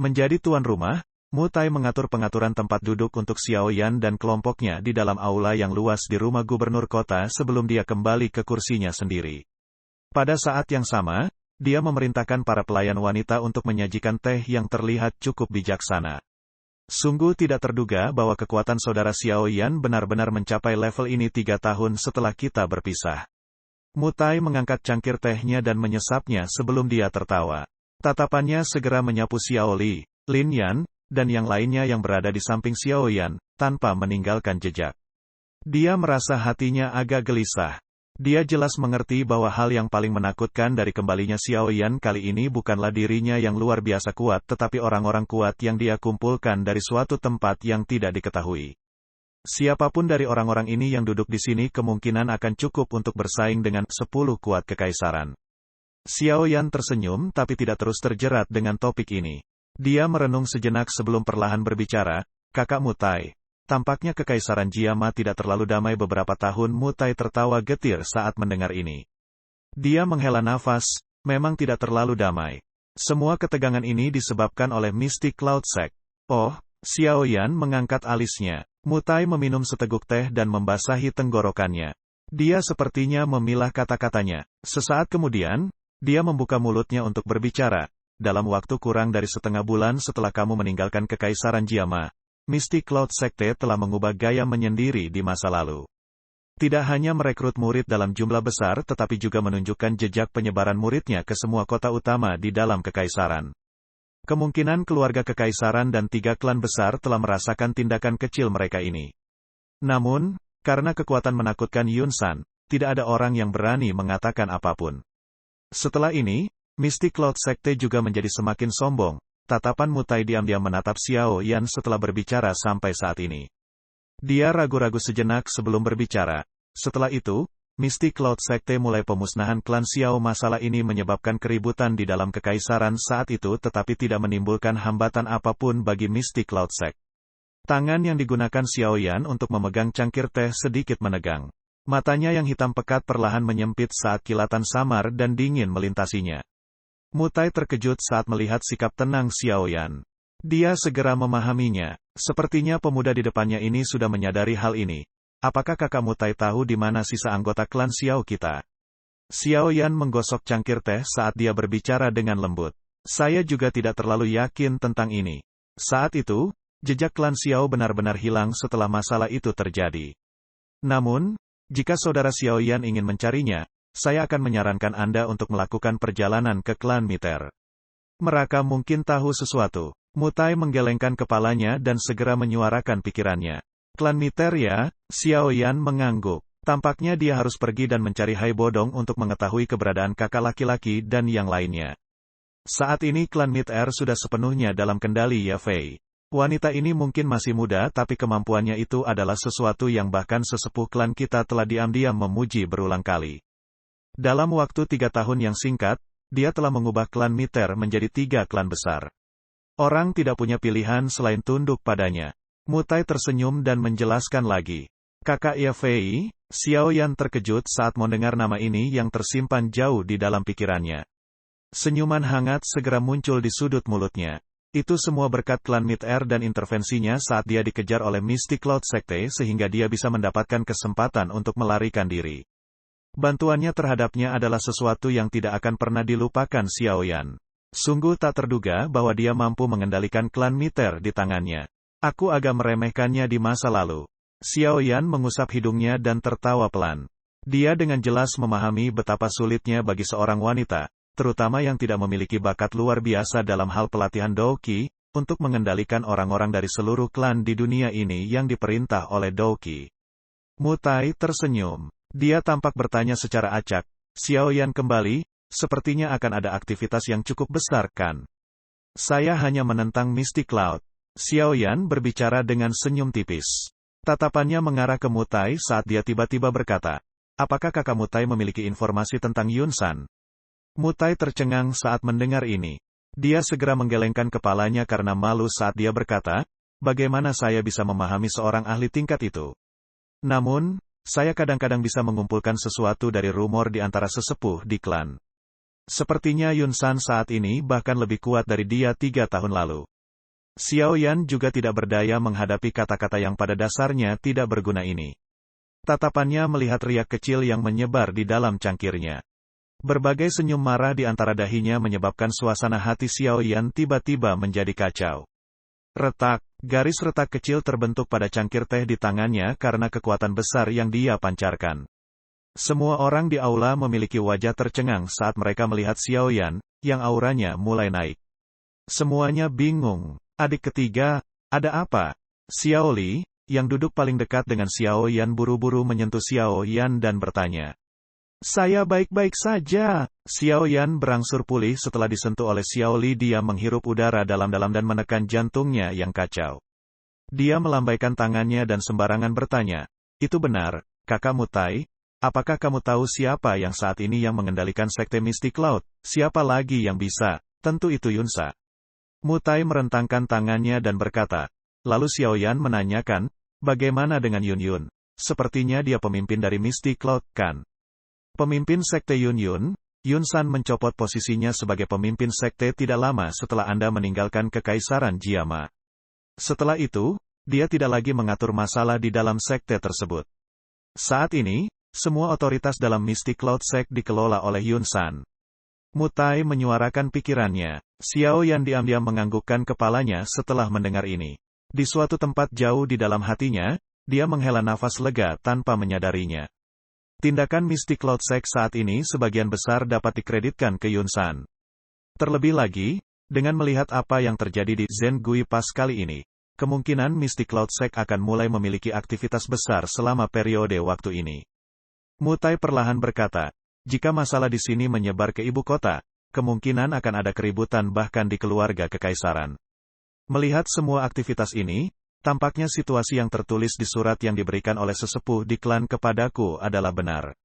Menjadi tuan rumah, Mutai mengatur pengaturan tempat duduk untuk Xiao Yan dan kelompoknya di dalam aula yang luas di rumah gubernur kota sebelum dia kembali ke kursinya sendiri. Pada saat yang sama, dia memerintahkan para pelayan wanita untuk menyajikan teh yang terlihat cukup bijaksana. Sungguh tidak terduga bahwa kekuatan saudara Xiao Yan benar-benar mencapai level ini 3 tahun setelah kita berpisah. Mutai mengangkat cangkir tehnya dan menyesapnya sebelum dia tertawa. Tatapannya segera menyapu Xiao Li, Lin Yan, dan yang lainnya yang berada di samping Xiao Yan, tanpa meninggalkan jejak. Dia merasa hatinya agak gelisah. Dia jelas mengerti bahwa hal yang paling menakutkan dari kembalinya Xiao Yan kali ini bukanlah dirinya yang luar biasa kuat tetapi orang-orang kuat yang dia kumpulkan dari suatu tempat yang tidak diketahui. Siapapun dari orang-orang ini yang duduk di sini kemungkinan akan cukup untuk bersaing dengan 10 kuat kekaisaran. Xiao Yan tersenyum tapi tidak terus terjerat dengan topik ini. Dia merenung sejenak sebelum perlahan berbicara, "Kakak Mutai. Tampaknya kekaisaran Jiama tidak terlalu damai beberapa tahun." Mutai tertawa getir saat mendengar ini. Dia menghela nafas, memang tidak terlalu damai. Semua ketegangan ini disebabkan oleh Mystic Cloud Sect. Oh, Xiao Yan mengangkat alisnya. Mutai meminum seteguk teh dan membasahi tenggorokannya. Dia sepertinya memilah kata-katanya. Sesaat kemudian, dia membuka mulutnya untuk berbicara. Dalam waktu kurang dari setengah bulan setelah kamu meninggalkan kekaisaran Jiama, Mystic Cloud Sekte telah mengubah gaya menyendiri di masa lalu. Tidak hanya merekrut murid dalam jumlah besar tetapi juga menunjukkan jejak penyebaran muridnya ke semua kota utama di dalam kekaisaran. Kemungkinan keluarga kekaisaran dan 3 klan besar telah merasakan tindakan kecil mereka ini. Namun, karena kekuatan menakutkan Yun San, tidak ada orang yang berani mengatakan apapun. Setelah ini, Mystic Cloud Sekte juga menjadi semakin sombong. Tatapan Mutai diam-diam menatap Xiao Yan setelah berbicara sampai saat ini. Dia ragu-ragu sejenak sebelum berbicara. Setelah itu, Mystic Cloud Sekte mulai pemusnahan klan Xiao. Masalah ini menyebabkan keributan di dalam kekaisaran saat itu tetapi tidak menimbulkan hambatan apapun bagi Mystic Cloud Sect. Tangan yang digunakan Xiao Yan untuk memegang cangkir teh sedikit menegang. Matanya yang hitam pekat perlahan menyempit saat kilatan samar dan dingin melintasinya. Mutai terkejut saat melihat sikap tenang Xiao Yan. Dia segera memahaminya. Sepertinya pemuda di depannya ini sudah menyadari hal ini. Apakah kakak Mutai tahu di mana sisa anggota klan Xiao kita? Xiao Yan menggosok cangkir teh saat dia berbicara dengan lembut. Saya juga tidak terlalu yakin tentang ini. Saat itu, jejak klan Xiao benar-benar hilang setelah masalah itu terjadi. Namun, jika saudara Xiao Yan ingin mencarinya, saya akan menyarankan Anda untuk melakukan perjalanan ke klan Miter. Mereka mungkin tahu sesuatu. Mutai menggelengkan kepalanya dan segera menyuarakan pikirannya. Klan Miter ya? Xiao Yan mengangguk. Tampaknya dia harus pergi dan mencari Hai Bodong untuk mengetahui keberadaan kakak laki-laki dan yang lainnya. Saat ini klan Miter sudah sepenuhnya dalam kendali Ye Fei. Wanita ini mungkin masih muda tapi kemampuannya itu adalah sesuatu yang bahkan sesepuh klan kita telah diam-diam memuji berulang kali. Dalam waktu 3 tahun yang singkat, dia telah mengubah klan Miter menjadi 3 klan besar. Orang tidak punya pilihan selain tunduk padanya. Mutai tersenyum dan menjelaskan lagi. Kakak Ye Fei, Xiao Yan terkejut saat mendengar nama ini yang tersimpan jauh di dalam pikirannya. Senyuman hangat segera muncul di sudut mulutnya. Itu semua berkat klan Miter dan intervensinya saat dia dikejar oleh Mystic Cloud Sekte sehingga dia bisa mendapatkan kesempatan untuk melarikan diri. Bantuannya terhadapnya adalah sesuatu yang tidak akan pernah dilupakan Xiao Yan. Sungguh tak terduga bahwa dia mampu mengendalikan klan Miter di tangannya. Aku agak meremehkannya di masa lalu. Xiao Yan mengusap hidungnya dan tertawa pelan. Dia dengan jelas memahami betapa sulitnya bagi seorang wanita, terutama yang tidak memiliki bakat luar biasa dalam hal pelatihan Douqi, untuk mengendalikan orang-orang dari seluruh klan di dunia ini yang diperintah oleh Douqi. Mutai tersenyum. Dia tampak bertanya secara acak. Xiao Yan kembali, sepertinya akan ada aktivitas yang cukup besar kan? Saya hanya menentang Mystic Cloud. Xiao Yan berbicara dengan senyum tipis. Tatapannya mengarah ke Mutai saat dia tiba-tiba berkata, apakah kakak Mutai memiliki informasi tentang Yun San? Mutai tercengang saat mendengar ini. Dia segera menggelengkan kepalanya karena malu saat dia berkata, bagaimana saya bisa memahami seorang ahli tingkat itu? Namun, saya kadang-kadang bisa mengumpulkan sesuatu dari rumor di antara sesepuh di klan. Sepertinya Yun San saat ini bahkan lebih kuat dari dia 3 tahun lalu. Xiao Yan juga tidak berdaya menghadapi kata-kata yang pada dasarnya tidak berguna ini. Tatapannya melihat riak kecil yang menyebar di dalam cangkirnya. Berbagai senyum marah di antara dahinya menyebabkan suasana hati Xiao Yan tiba-tiba menjadi kacau. Retak, garis retak kecil terbentuk pada cangkir teh di tangannya karena kekuatan besar yang dia pancarkan. Semua orang di aula memiliki wajah tercengang saat mereka melihat Xiao Yan, yang auranya mulai naik. Semuanya bingung. Adik ketiga, ada apa? Xiao Li, yang duduk paling dekat dengan Xiao Yan buru-buru menyentuh Xiao Yan dan bertanya. Saya baik-baik saja. Xiao Yan berangsur pulih setelah disentuh oleh Xiao Li. Dia menghirup udara dalam-dalam dan menekan jantungnya yang kacau. Dia melambaikan tangannya dan sembarangan bertanya. Itu benar, Kakak Mutai? Apakah kamu tahu siapa yang saat ini yang mengendalikan Sekte Mystic Cloud? Siapa lagi yang bisa? Tentu itu Yunsa. Mutai merentangkan tangannya dan berkata. Lalu Xiao Yan menanyakan, bagaimana dengan Yun Yun? Sepertinya dia pemimpin dari Mystic Cloud, kan? Pemimpin Sekte Yun Yun, Yun San mencopot posisinya sebagai pemimpin Sekte tidak lama setelah Anda meninggalkan Kekaisaran Jiama. Setelah itu, dia tidak lagi mengatur masalah di dalam Sekte tersebut. Saat ini, semua otoritas dalam Mystic Cloud Sect dikelola oleh Yun San. Mutai menyuarakan pikirannya. Xiao Yan diam-diam menganggukkan kepalanya setelah mendengar ini. Di suatu tempat jauh di dalam hatinya, dia menghela nafas lega tanpa menyadarinya. Tindakan Mystic Cloud Sect saat ini sebagian besar dapat dikreditkan ke Yun San. Terlebih lagi, dengan melihat apa yang terjadi di Zen Gui Pass kali ini, kemungkinan Mystic Cloud Sect akan mulai memiliki aktivitas besar selama periode waktu ini. Mutai perlahan berkata, jika masalah di sini menyebar ke ibu kota, kemungkinan akan ada keributan bahkan di keluarga kekaisaran. Melihat semua aktivitas ini, tampaknya situasi yang tertulis di surat yang diberikan oleh sesepuh di klan kepadaku adalah benar.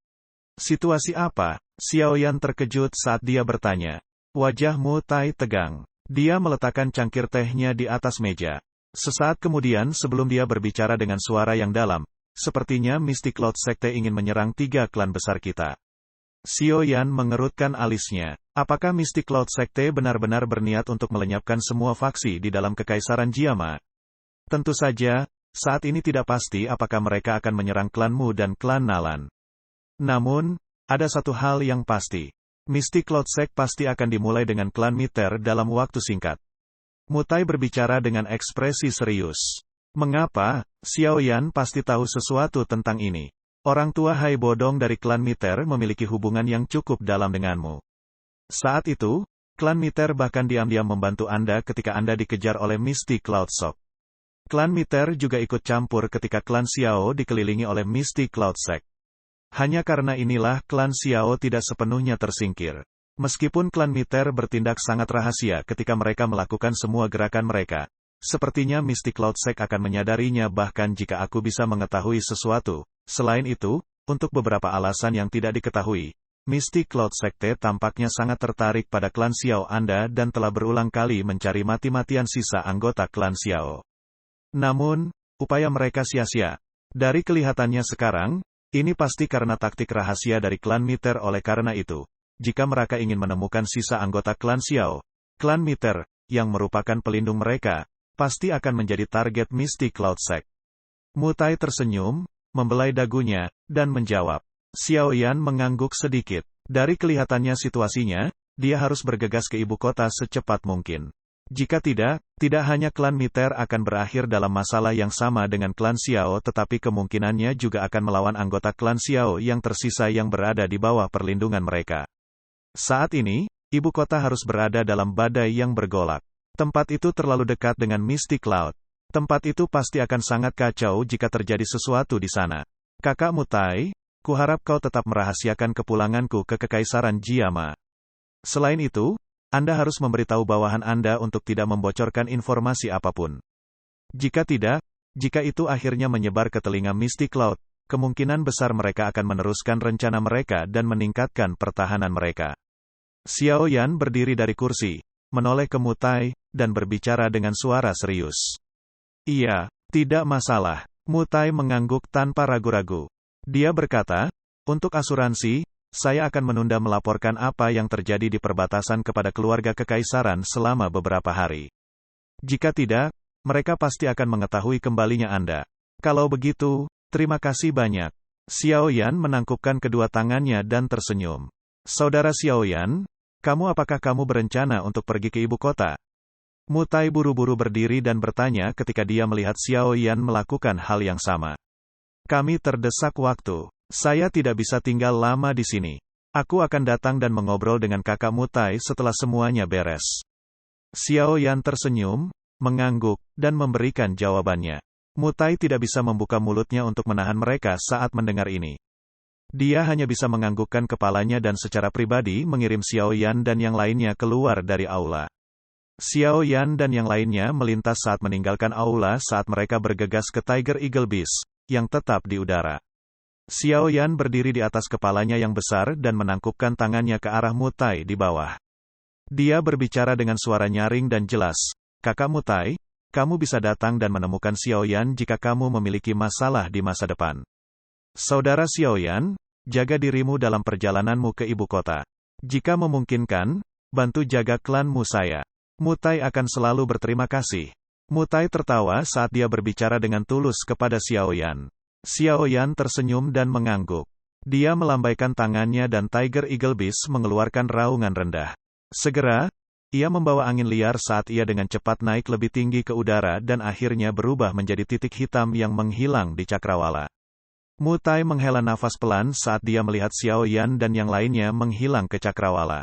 Situasi apa? Xiao Yan terkejut saat dia bertanya. Wajah Mutai tegang. Dia meletakkan cangkir tehnya di atas meja. Sesaat kemudian sebelum dia berbicara dengan suara yang dalam, sepertinya Mystic Cloud Sekte ingin menyerang 3 klan besar kita. Xiao Yan mengerutkan alisnya. Apakah Mystic Cloud Sekte benar-benar berniat untuk melenyapkan semua faksi di dalam Kekaisaran Jiama? Tentu saja, saat ini tidak pasti apakah mereka akan menyerang klanmu dan klan Nalan. Namun, ada satu hal yang pasti. Mystic Cloud Sect pasti akan dimulai dengan klan Miter dalam waktu singkat. Mutai berbicara dengan ekspresi serius. Mengapa? Xiao Yan pasti tahu sesuatu tentang ini. Orang tua Hai Bodong dari klan Miter memiliki hubungan yang cukup dalam denganmu. Saat itu, klan Miter bahkan diam-diam membantu Anda ketika Anda dikejar oleh Mystic Cloud Sect. Klan Miter juga ikut campur ketika klan Xiao dikelilingi oleh Mystic Cloud Sect. Hanya karena inilah klan Xiao tidak sepenuhnya tersingkir. Meskipun klan Miter bertindak sangat rahasia ketika mereka melakukan semua gerakan mereka, sepertinya Mystic Cloud Sect akan menyadarinya bahkan jika aku bisa mengetahui sesuatu. Selain itu, untuk beberapa alasan yang tidak diketahui, Mystic Cloud Sekte tampaknya sangat tertarik pada klan Xiao Anda dan telah berulang kali mencari mati-matian sisa anggota klan Xiao. Namun, upaya mereka sia-sia. Dari kelihatannya sekarang, ini pasti karena taktik rahasia dari klan Miter. Oleh karena itu, jika mereka ingin menemukan sisa anggota klan Xiao, klan Miter, yang merupakan pelindung mereka, pasti akan menjadi target Mystic Cloud Sect. Mutai tersenyum, membelai dagunya, dan menjawab. Xiao Yan mengangguk sedikit. Dari kelihatannya situasinya, dia harus bergegas ke ibu kota secepat mungkin. Jika tidak hanya klan Miter akan berakhir dalam masalah yang sama dengan klan Xiao tetapi kemungkinannya juga akan melawan anggota klan Xiao yang tersisa yang berada di bawah perlindungan mereka. Saat ini, ibu kota harus berada dalam badai yang bergolak. Tempat itu terlalu dekat dengan Mystic Cloud. Tempat itu pasti akan sangat kacau jika terjadi sesuatu di sana. Kakak Mutai, kuharap kau tetap merahasiakan kepulanganku ke Kekaisaran Jiama. Selain itu, Anda harus memberitahu bawahan Anda untuk tidak membocorkan informasi apapun. Jika itu akhirnya menyebar ke telinga Mystic Cloud, kemungkinan besar mereka akan meneruskan rencana mereka dan meningkatkan pertahanan mereka. Xiao Yan berdiri dari kursi, menoleh ke Mutai, dan berbicara dengan suara serius. Iya, tidak masalah. Mutai mengangguk tanpa ragu-ragu. Dia berkata, untuk asuransi, saya akan menunda melaporkan apa yang terjadi di perbatasan kepada keluarga kekaisaran selama beberapa hari. Jika tidak, mereka pasti akan mengetahui kembalinya Anda. Kalau begitu, terima kasih banyak. Xiao Yan menangkupkan kedua tangannya dan tersenyum. Saudara Xiao Yan, apakah kamu berencana untuk pergi ke ibu kota? Mutai buru-buru berdiri dan bertanya ketika dia melihat Xiao Yan melakukan hal yang sama. Kami terdesak waktu. Saya tidak bisa tinggal lama di sini. Aku akan datang dan mengobrol dengan kakak Mutai setelah semuanya beres. Xiao Yan tersenyum, mengangguk, dan memberikan jawabannya. Mutai tidak bisa membuka mulutnya untuk menahan mereka saat mendengar ini. Dia hanya bisa menganggukkan kepalanya dan secara pribadi mengirim Xiao Yan dan yang lainnya keluar dari aula. Xiao Yan dan yang lainnya melintas saat meninggalkan aula saat mereka bergegas ke Tiger Eagle Beast, yang tetap di udara. Xiao Yan berdiri di atas kepalanya yang besar dan menangkupkan tangannya ke arah Mutai di bawah. Dia berbicara dengan suara nyaring dan jelas. Kakak Mutai, kamu bisa datang dan menemukan Xiao Yan jika kamu memiliki masalah di masa depan. Saudara Xiao Yan, jaga dirimu dalam perjalananmu ke ibu kota. Jika memungkinkan, bantu jaga klanmu saya. Mutai akan selalu berterima kasih. Mutai tertawa saat dia berbicara dengan tulus kepada Xiao Yan. Xiao Yan tersenyum dan mengangguk. Dia melambaikan tangannya dan Tiger Eagle Beast mengeluarkan raungan rendah. Segera, ia membawa angin liar saat ia dengan cepat naik lebih tinggi ke udara dan akhirnya berubah menjadi titik hitam yang menghilang di cakrawala. Mutai menghela nafas pelan saat dia melihat Xiao Yan dan yang lainnya menghilang ke cakrawala.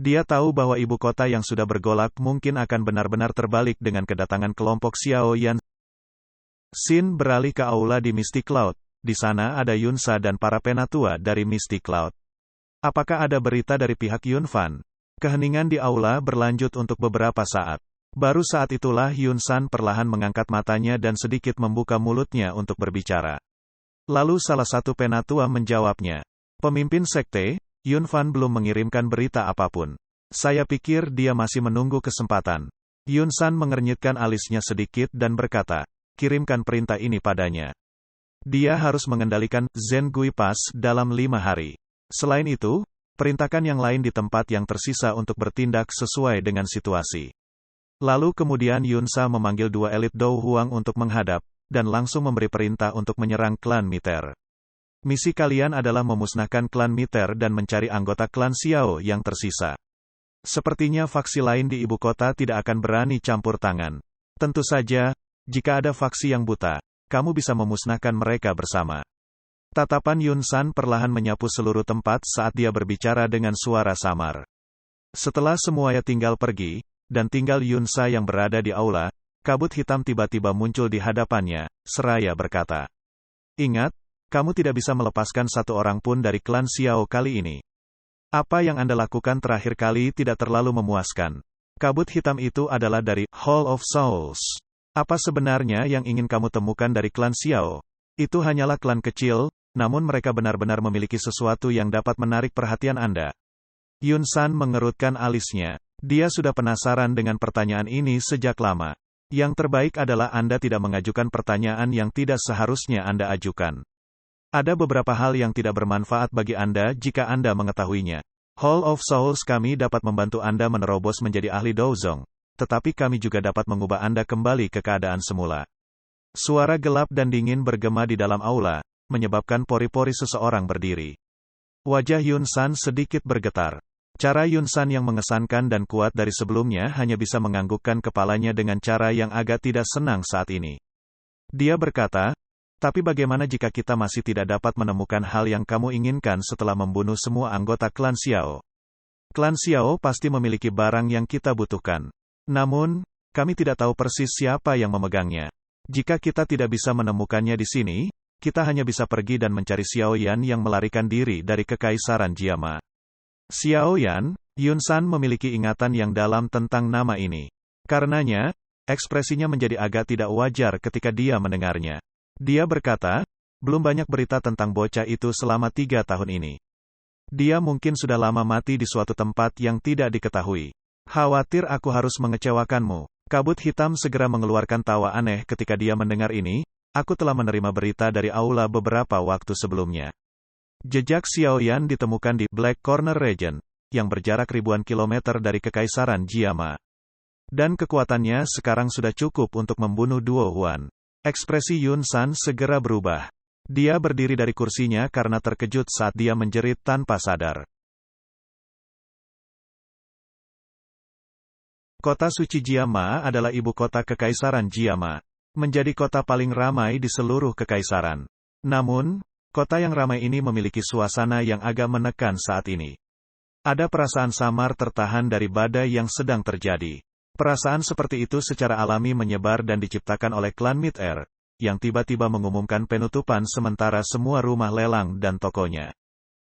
Dia tahu bahwa ibu kota yang sudah bergolak mungkin akan benar-benar terbalik dengan kedatangan kelompok Xiao Yan. Sin beralih ke aula di Mystic Cloud. Di sana ada Yunsa dan para penatua dari Mystic Cloud. Apakah ada berita dari pihak Yunfan? Keheningan di aula berlanjut untuk beberapa saat. Baru saat itulah Yunsan perlahan mengangkat matanya dan sedikit membuka mulutnya untuk berbicara. Lalu salah satu penatua menjawabnya. Pemimpin sekte, Yunfan belum mengirimkan berita apapun. Saya pikir dia masih menunggu kesempatan. Yunsan mengernyitkan alisnya sedikit dan berkata, kirimkan perintah ini padanya. Dia harus mengendalikan Zhen Gui Pass dalam 5 hari. Selain itu, perintahkan yang lain di tempat yang tersisa untuk bertindak sesuai dengan situasi. Lalu kemudian Yunsa memanggil 2 elit Dou Huang untuk menghadap, dan langsung memberi perintah untuk menyerang klan Miter. Misi kalian adalah memusnahkan klan Miter dan mencari anggota klan Xiao yang tersisa. Sepertinya faksi lain di ibu kota tidak akan berani campur tangan. Tentu saja, jika ada faksi yang buta, kamu bisa memusnahkan mereka bersama. Tatapan Yunsan perlahan menyapu seluruh tempat saat dia berbicara dengan suara samar. Setelah semuanya tinggal pergi, dan tinggal Yunsa yang berada di aula, kabut hitam tiba-tiba muncul di hadapannya, seraya berkata, ingat, kamu tidak bisa melepaskan satu orang pun dari klan Xiao kali ini. Apa yang Anda lakukan terakhir kali tidak terlalu memuaskan. Kabut hitam itu adalah dari Hall of Souls. Apa sebenarnya yang ingin kamu temukan dari klan Xiao? Itu hanyalah klan kecil, namun mereka benar-benar memiliki sesuatu yang dapat menarik perhatian Anda. Yunsan mengerutkan alisnya. Dia sudah penasaran dengan pertanyaan ini sejak lama. Yang terbaik adalah Anda tidak mengajukan pertanyaan yang tidak seharusnya Anda ajukan. Ada beberapa hal yang tidak bermanfaat bagi Anda jika Anda mengetahuinya. Hall of Souls kami dapat membantu Anda menerobos menjadi ahli Douzong. Tetapi kami juga dapat mengubah Anda kembali ke keadaan semula. Suara gelap dan dingin bergema di dalam aula, menyebabkan pori-pori seseorang berdiri. Wajah Yunsan sedikit bergetar. Cara Yunsan yang mengesankan dan kuat dari sebelumnya hanya bisa menganggukkan kepalanya dengan cara yang agak tidak senang saat ini. Dia berkata, tapi bagaimana jika kita masih tidak dapat menemukan hal yang kamu inginkan setelah membunuh semua anggota klan Xiao? Klan Xiao pasti memiliki barang yang kita butuhkan. Namun, kami tidak tahu persis siapa yang memegangnya. Jika kita tidak bisa menemukannya di sini, kita hanya bisa pergi dan mencari Xiao Yan yang melarikan diri dari Kekaisaran Jiama. Xiao Yan, Yunsan memiliki ingatan yang dalam tentang nama ini. Karenanya, ekspresinya menjadi agak tidak wajar ketika dia mendengarnya. Dia berkata, belum banyak berita tentang bocah itu selama 3 tahun ini. Dia mungkin sudah lama mati di suatu tempat yang tidak diketahui. Khawatir aku harus mengecewakanmu. Kabut hitam segera mengeluarkan tawa aneh ketika dia mendengar ini. Aku telah menerima berita dari aula beberapa waktu sebelumnya. Jejak Xiaoyan ditemukan di Black Corner Region, yang berjarak ribuan kilometer dari Kekaisaran Jiama. Dan kekuatannya sekarang sudah cukup untuk membunuh Duo Huan. Ekspresi Yun San segera berubah. Dia berdiri dari kursinya karena terkejut saat dia menjerit tanpa sadar. Kota suci Jiama adalah ibu kota Kekaisaran Jiama. Menjadi kota paling ramai di seluruh kekaisaran. Namun, kota yang ramai ini memiliki suasana yang agak menekan saat ini. Ada perasaan samar tertahan dari badai yang sedang terjadi. Perasaan seperti itu secara alami menyebar dan diciptakan oleh klan Mid-Air, yang tiba-tiba mengumumkan penutupan sementara semua rumah lelang dan tokonya.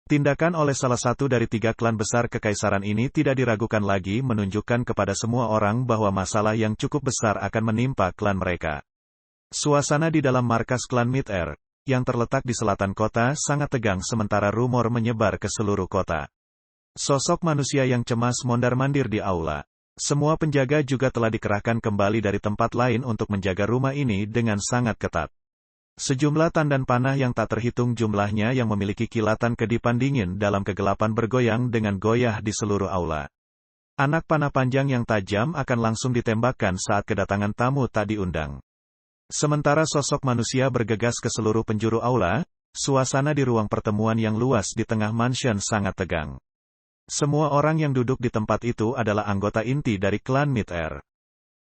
Tindakan oleh salah satu dari 3 klan besar kekaisaran ini tidak diragukan lagi menunjukkan kepada semua orang bahwa masalah yang cukup besar akan menimpa klan mereka. Suasana di dalam markas klan Mid-Air, yang terletak di selatan kota sangat tegang sementara rumor menyebar ke seluruh kota. Sosok manusia yang cemas mondar-mandir di aula. Semua penjaga juga telah dikerahkan kembali dari tempat lain untuk menjaga rumah ini dengan sangat ketat. Sejumlah tandan panah yang tak terhitung jumlahnya yang memiliki kilatan kedipan dingin dalam kegelapan bergoyang dengan goyah di seluruh aula. Anak panah panjang yang tajam akan langsung ditembakkan saat kedatangan tamu tak diundang. Sementara sosok manusia bergegas ke seluruh penjuru aula, suasana di ruang pertemuan yang luas di tengah mansion sangat tegang. Semua orang yang duduk di tempat itu adalah anggota inti dari klan Mid-Air.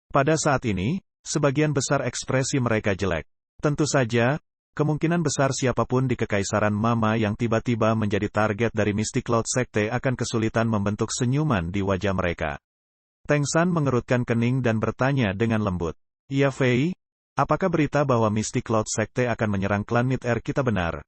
Pada saat ini, sebagian besar ekspresi mereka jelek. Tentu saja, kemungkinan besar siapapun di Kekaisaran Mama yang tiba-tiba menjadi target dari Mystic Cloud Sekte akan kesulitan membentuk senyuman di wajah mereka. Teng San mengerutkan kening dan bertanya dengan lembut. Ya Fei, apakah berita bahwa Mystic Cloud Sekte akan menyerang klan Mid-Air kita benar?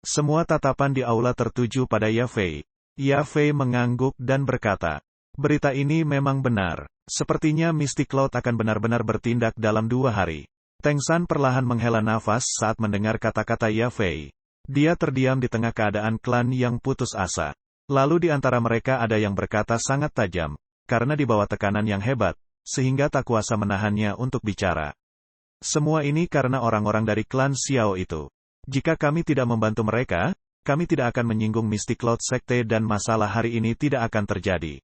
Semua tatapan di aula tertuju pada Ya Fei. Ya Fei mengangguk dan berkata, berita ini memang benar. Sepertinya Mystic Cloud akan benar-benar bertindak dalam 2 hari. Teng San perlahan menghela nafas saat mendengar kata-kata Ya Fei. Dia terdiam di tengah keadaan klan yang putus asa. Lalu di antara mereka ada yang berkata sangat tajam, karena di bawah tekanan yang hebat, sehingga tak kuasa menahannya untuk bicara. Semua ini karena orang-orang dari klan Xiao itu. Jika kami tidak membantu mereka, kami tidak akan menyinggung Mystic Cloud Sekte dan masalah hari ini tidak akan terjadi.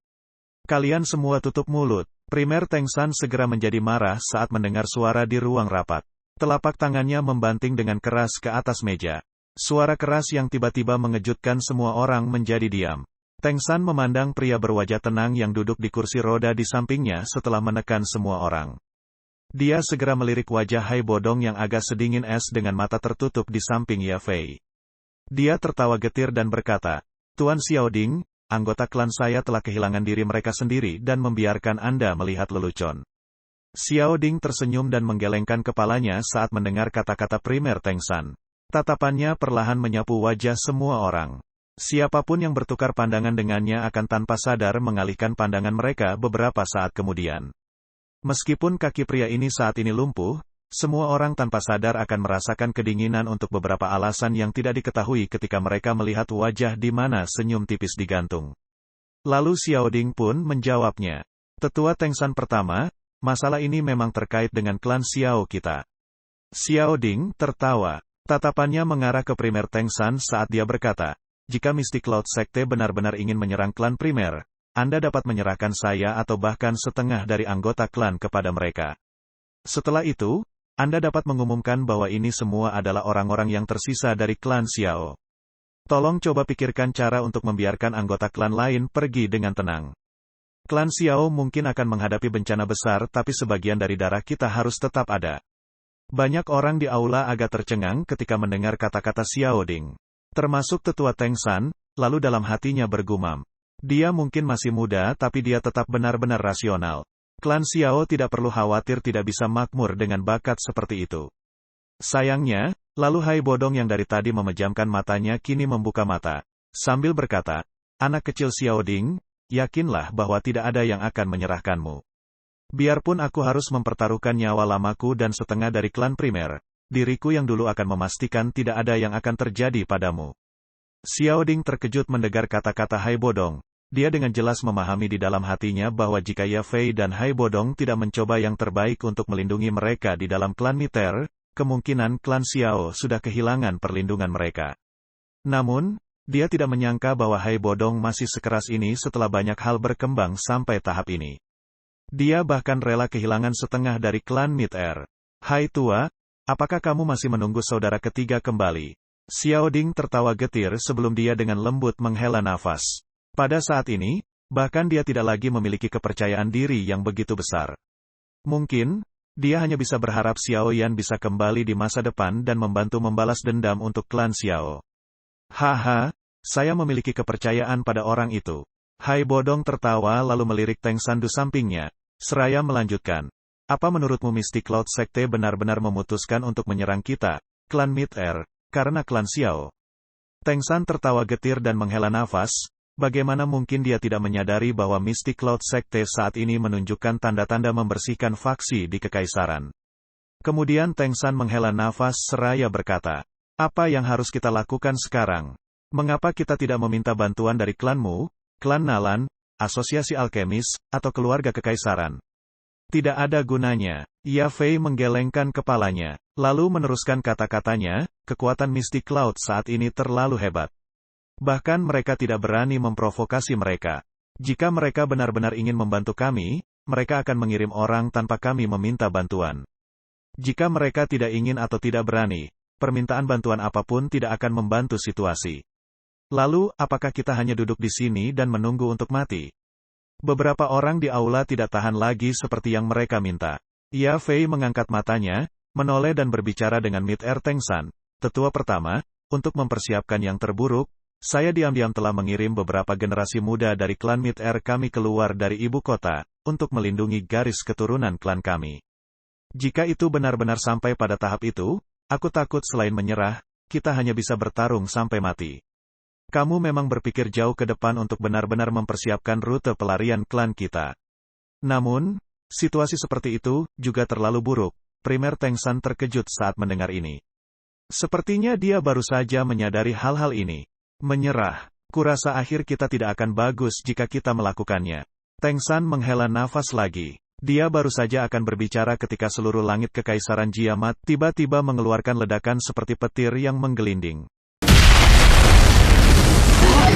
Kalian semua tutup mulut. Primer Teng San segera menjadi marah saat mendengar suara di ruang rapat. Telapak tangannya membanting dengan keras ke atas meja. Suara keras yang tiba-tiba mengejutkan semua orang menjadi diam. Teng San memandang pria berwajah tenang yang duduk di kursi roda di sampingnya setelah menekan semua orang. Dia segera melirik wajah Hai Bodong yang agak sedingin es dengan mata tertutup di samping Ya Fei. Dia tertawa getir dan berkata, Tuan Xiaoding, anggota klan saya telah kehilangan diri mereka sendiri dan membiarkan Anda melihat lelucon. Xiaoding tersenyum dan menggelengkan kepalanya saat mendengar kata-kata primer Teng San. Tatapannya perlahan menyapu wajah semua orang. Siapapun yang bertukar pandangan dengannya akan tanpa sadar mengalihkan pandangan mereka beberapa saat kemudian. Meskipun kaki pria ini saat ini lumpuh, semua orang tanpa sadar akan merasakan kedinginan untuk beberapa alasan yang tidak diketahui ketika mereka melihat wajah di mana senyum tipis digantung. Lalu Xiaoding pun menjawabnya. Tetua Teng San pertama, masalah ini memang terkait dengan klan Xiao kita. Xiaoding tertawa. Tatapannya mengarah ke primer Teng San saat dia berkata, jika Mystic Cloud Sekte benar-benar ingin menyerang klan primer, Anda dapat menyerahkan saya atau bahkan setengah dari anggota klan kepada mereka. Setelah itu, Anda dapat mengumumkan bahwa ini semua adalah orang-orang yang tersisa dari klan Xiao. Tolong coba pikirkan cara untuk membiarkan anggota klan lain pergi dengan tenang. Klan Xiao mungkin akan menghadapi bencana besar tapi sebagian dari darah kita harus tetap ada. Banyak orang di aula agak tercengang ketika mendengar kata-kata Xiaoding. Termasuk tetua Teng San, lalu dalam hatinya bergumam. Dia mungkin masih muda tapi dia tetap benar-benar rasional. Klan Xiao tidak perlu khawatir tidak bisa makmur dengan bakat seperti itu. Sayangnya, lalu Hai Bodong yang dari tadi memejamkan matanya kini membuka mata. Sambil berkata, anak kecil Xiaoding, yakinlah bahwa tidak ada yang akan menyerahkanmu. Biarpun aku harus mempertaruhkan nyawa lamaku dan setengah dari klan primer, diriku yang dulu akan memastikan tidak ada yang akan terjadi padamu. Xiaoding terkejut mendengar kata-kata Hai Bodong. Dia dengan jelas memahami di dalam hatinya bahwa jika Ya Fei dan Hai Bodong tidak mencoba yang terbaik untuk melindungi mereka di dalam klan Mid-Air, kemungkinan klan Xiao sudah kehilangan perlindungan mereka. Namun, dia tidak menyangka bahwa Hai Bodong masih sekeras ini setelah banyak hal berkembang sampai tahap ini. Dia bahkan rela kehilangan setengah dari klan Mid-Air. Hai tua, apakah kamu masih menunggu saudara ketiga kembali? Xiao Ding tertawa getir sebelum dia dengan lembut menghela nafas. Pada saat ini, bahkan dia tidak lagi memiliki kepercayaan diri yang begitu besar. Mungkin, dia hanya bisa berharap Xiao Yan bisa kembali di masa depan dan membantu membalas dendam untuk klan Xiao. Haha, saya memiliki kepercayaan pada orang itu. Hai Bodong tertawa lalu melirik Teng San di sampingnya, seraya melanjutkan. Apa menurutmu Mystic Cloud Sekte benar-benar memutuskan untuk menyerang kita, klan Mid-Air, karena klan Xiao? Teng San tertawa getir dan menghela nafas. Bagaimana mungkin dia tidak menyadari bahwa Mystic Cloud Sekte saat ini menunjukkan tanda-tanda membersihkan faksi di Kekaisaran. Kemudian Teng San menghela nafas seraya berkata, apa yang harus kita lakukan sekarang? Mengapa kita tidak meminta bantuan dari klanmu, klan Nalan, asosiasi alkemis, atau keluarga Kekaisaran? Tidak ada gunanya. Ya Fei menggelengkan kepalanya, lalu meneruskan kata-katanya, kekuatan Mystic Cloud saat ini terlalu hebat. Bahkan mereka tidak berani memprovokasi mereka. Jika mereka benar-benar ingin membantu kami, mereka akan mengirim orang tanpa kami meminta bantuan. Jika mereka tidak ingin atau tidak berani, permintaan bantuan apapun tidak akan membantu situasi. Lalu, apakah kita hanya duduk di sini dan menunggu untuk mati? Beberapa orang di aula tidak tahan lagi seperti yang mereka minta. Ya Fei mengangkat matanya, menoleh dan berbicara dengan Mid-Air Teng San. Tetua pertama, untuk mempersiapkan yang terburuk, saya diam-diam telah mengirim beberapa generasi muda dari klan Mid-Air kami keluar dari ibu kota, untuk melindungi garis keturunan klan kami. Jika itu benar-benar sampai pada tahap itu, aku takut selain menyerah, kita hanya bisa bertarung sampai mati. Kamu memang berpikir jauh ke depan untuk benar-benar mempersiapkan rute pelarian klan kita. Namun, situasi seperti itu, juga terlalu buruk. Primer Teng San terkejut saat mendengar ini. Sepertinya dia baru saja menyadari hal-hal ini. Menyerah. Kurasa akhir kita tidak akan bagus jika kita melakukannya. Teng San menghela nafas lagi. Dia baru saja akan berbicara ketika seluruh langit Kekaisaran Jiamat tiba-tiba mengeluarkan ledakan seperti petir yang menggelinding.